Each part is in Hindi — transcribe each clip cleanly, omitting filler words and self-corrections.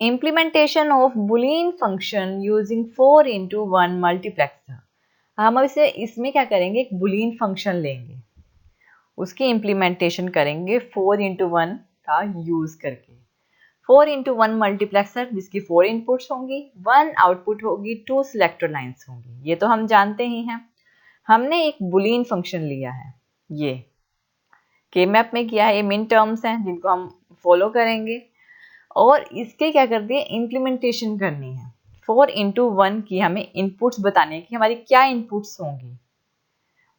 Implementation of Boolean function using 4 into 1 multiplexer. हम अब इसमें क्या करेंगे, एक बुलियन फंक्शन लेंगे, उसकी इम्प्लीमेंटेशन करेंगे 4 into 1 का यूज करके। 4 into 1 मल्टीप्लेक्सर जिसकी 4 इनपुट्स होंगी, 1 आउटपुट होगी, 2 सिलेक्टर लाइन्स होंगी। ये तो हम जानते ही हैं। हमने एक बुलियन फंक्शन लिया है, ये के मैप में किया है, ये मिन टर्म्स हैं जिनको हम फॉलो करेंगे और इसके क्या कर दिए, इम्प्लीमेंटेशन करनी है। 4 into 1 की हमें इनपुट्स बताने हैं कि हमारी क्या इनपुट्स होंगी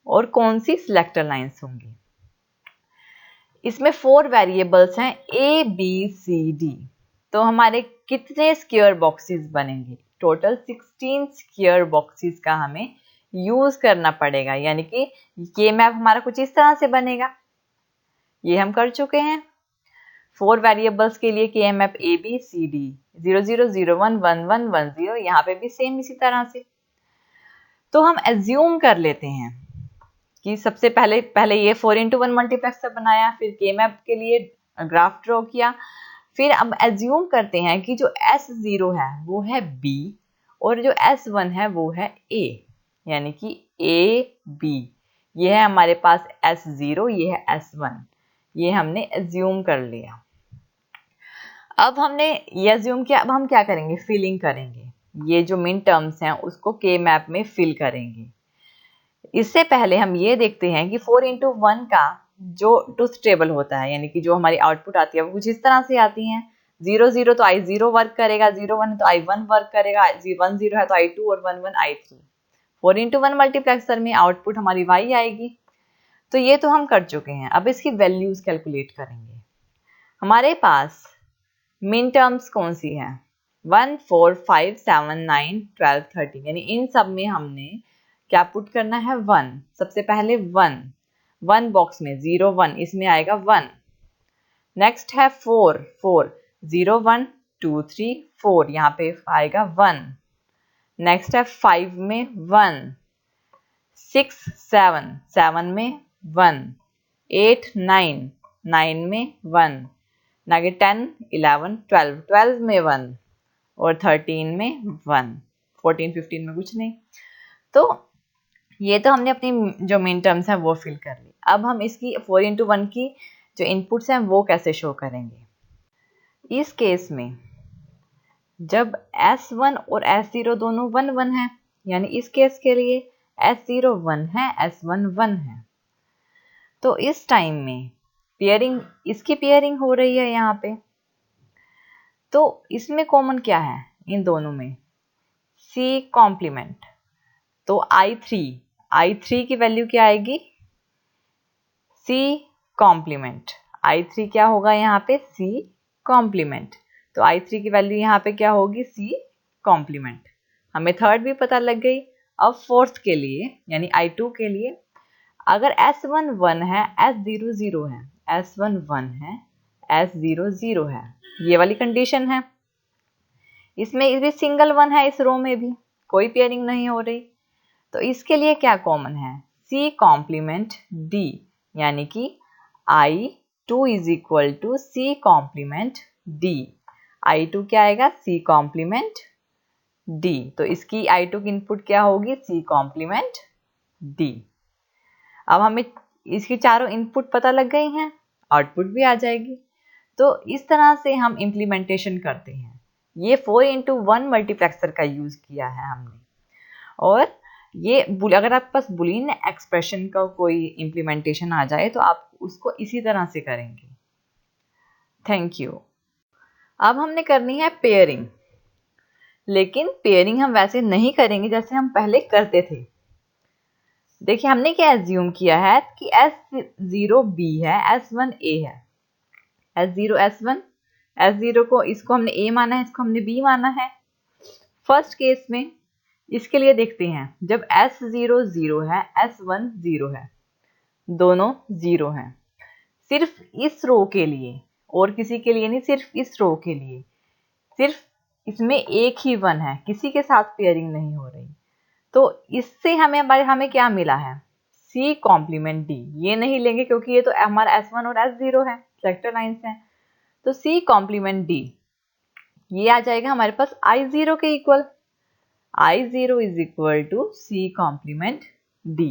और कौन सी सिलेक्टर लाइन्स होंगी। इसमें 4 वेरिएबल्स हैं A, B, C, D। तो हमारे कितने स्क्वायर बॉक्सेस बनेंगे, टोटल 16 स्क्वायर बॉक्सेस का हमें यूज करना पड़ेगा, यानी कि ये मैप हमारा कुछ इस तरह से बनेगा। ये हम कर चुके हैं। 4 वेरिएबल्स के लिए के map A, B, C, D 0 0 0 1 1 1 1 0, यहाँ पे भी सेम इसी तरह से। तो हम एज्यूम कर लेते हैं कि सबसे पहले ये 4 into 1 मल्टीप्लेक्सर बनाया, फिर के मैप के लिए ग्राफ ड्रॉ किया, फिर अब एज्यूम करते हैं कि जो S0 है वो है B और जो S1 है वो है A, यानी कि A, B। ये है हमारे पास S0, ये है S1, ये हमने एज्यूम कर लिया। अब हमने ये एज्यूम किया, अब हम क्या करेंगे, फिलिंग करेंगे। ये जो मिन टर्म्स हैं उसको के मैप में फिल करेंगे। इससे पहले हम ये देखते हैं कि 4 into 1 का जो ट्रुथ टेबल होता है, यानी कि जो हमारी आउटपुट आती है वो कुछ इस तरह से आती हैं। 0 0 तो I0 वर्क करेगा, 0 1 तो I1 वर्क करेगा, 1 0 है तो I2 और 1 1 I3। 4 into 1 मल्टीप्लेक्सर में आउटपुट हमारी Y आएगी। तो ये तो हम कर चुके हैं। अब इसकी वैल्यूज कैलकुलेट करेंगे। हमारे पास मिन टर्म्स कौन सी हैं, 1 4 5 7 9 12 13, यानी इन सब में हमने क्या पुट करना है, 1। सबसे पहले 1 बॉक्स में 0 1, इसमें आएगा 1। नेक्स्ट है 4 4 0 1 2 3 4, यहाँ पे आएगा 1। नेक्स्ट है 5 में 1, 6 7 7 में 1, 8 9 9 में 1, आगे 10 11 12 12 में 1 और 13 में 1, 14 15 में कुछ नहीं। तो ये तो हमने अपनी जो मिन टर्म्स हैं वो फिल कर ली। अब हम इसकी 4 into 1 की जो इनपुट्स हैं वो कैसे शो करेंगे। इस केस में जब S1 और S0 दोनों 1 1 है, यानी इस केस के लिए S0 1 है, S1 1 है, तो इस टाइम में पेयरिंग, इसकी पेयरिंग हो रही है यहाँ पे। तो इसमें कॉमन क्या है इन दोनों में, C कॉम्प्लीमेंट। तो I3 की वैल्यू क्या आएगी, C कॉम्प्लीमेंट। I3 क्या होगा यहाँ पे, C कॉम्प्लीमेंट। तो I3 की वैल्यू यहाँ पे क्या होगी, C कॉम्प्लीमेंट। हमें थर्ड भी पता लग गई। अब फोर्थ के लिए यानी I2 के लिए, अगर S1 1 है, S0 0 है, S1 1 है, S0 0 है, ये वाली कंडीशन है। इसमें भी सिंगल 1 है, इस रो में भी कोई पेयरिंग नहीं हो रही। तो इसके लिए क्या कॉमन है, C कॉम्प्लीमेंट D, यानी कि I2 is equal to C complement D। I2 क्या आएगा, C कॉम्प्लीमेंट D। तो इसकी I2 की इनपुट क्या होगी, C कॉम्प्लीमेंट D। अब हमें इसकी चारों इनपुट पता लग गई हैं, आउटपुट भी आ जाएगी। तो इस तरह से हम इम्प्लीमेंटेशन करते हैं। ये 4 into 1 मल्टीप्लेक्सर का यूज किया है हमने। और ये अगर आपके पास बुलियन एक्सप्रेशन का कोई इम्प्लीमेंटेशन आ जाए तो आप उसको इसी तरह से करेंगे। Thank you. अब हमने करनी है पेयरिंग, लेकिन पेयरिंग हम वैसे नहीं करेंगे जैसे हम पहले करते थे। देखिए हमने क्या एज्यूम किया है कि S0 B है, S1 A है। S0 S1, S0 को इसको हमने A माना है, इसको हमने B माना है। फर्स्ट केस में इसके लिए देखते हैं, जब S0 0 है, S1 0 है, दोनों 0 हैं। सिर्फ इस रो के लिए और किसी के लिए नहीं, सिर्फ इस रो के लिए, सिर्फ इसमें एक ही 1 है, किसी के साथ पेयरिंग नहीं हो रही। तो इससे हमें क्या मिला है, C कॉम्प्लीमेंट D। ये नहीं लेंगे क्योंकि ये तो हमारा S1 और S0 है, सेक्टर लाइन्स हैं। तो C कॉम्प्लीमेंट D, ये आ जाएगा हमारे पास I0 के इक्वल। I0 is equal to C complement D,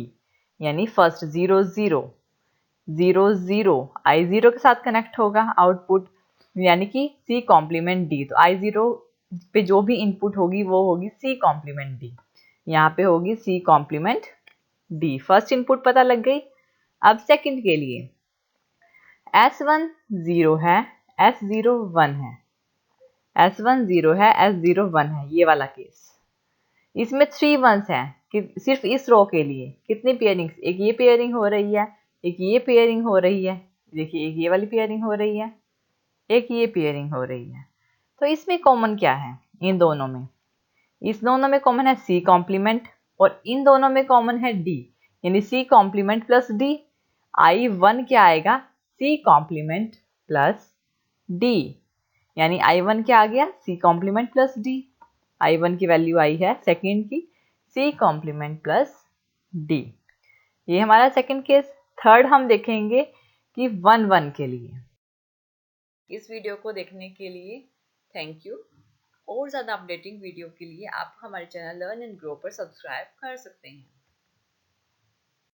यानी फर्स्ट 0 0 0 0 I0 के साथ कनेक्ट होगा आउटपुट, यानी कि C कॉम्प्लीमेंट D। तो I0 पे जो भी इनपुट होगी वो होगी C कॉम्प्लीमेंट D, यहाँ पे होगी C complement D। First input पता लग गई। अब सेकंड के लिए S1 0 है, S0 1 है, S1 0 है, S0 1 है, ये वाला केस। इसमें 3 वंस हैं कि सिर्फ इस रो के लिए कितनी पेयरिंग्स, एक ये पेयरिंग हो रही है, एक ये पेयरिंग हो रही है, देखिए एक ये वाली पेयरिंग हो रही है, एक ये पेयरिंग हो रही है। तो इसमें कॉमन क्या है इन दोनों में? इस दोनों में कॉमन है C कॉम्प्लीमेंट, और इन दोनों में कॉमन है D, यानी C complement plus D। I1 क्या आएगा? C कॉम्प्लीमेंट प्लस D, यानी I1 क्या आ गया? C complement plus D। I1 की वैल्यू आई है सेकंड की C कॉम्प्लीमेंट प्लस D। ये हमारा सेकंड केस। थर्ड हम देखेंगे कि 1 1 के लिए। इस वीडियो को देखने के लिए थैंक यू। और ज़्यादा अपडेटिंग वीडियो के लिए आप हमारे चैनल लर्न एंड ग्रो पर सब्सक्राइब कर सकते हैं।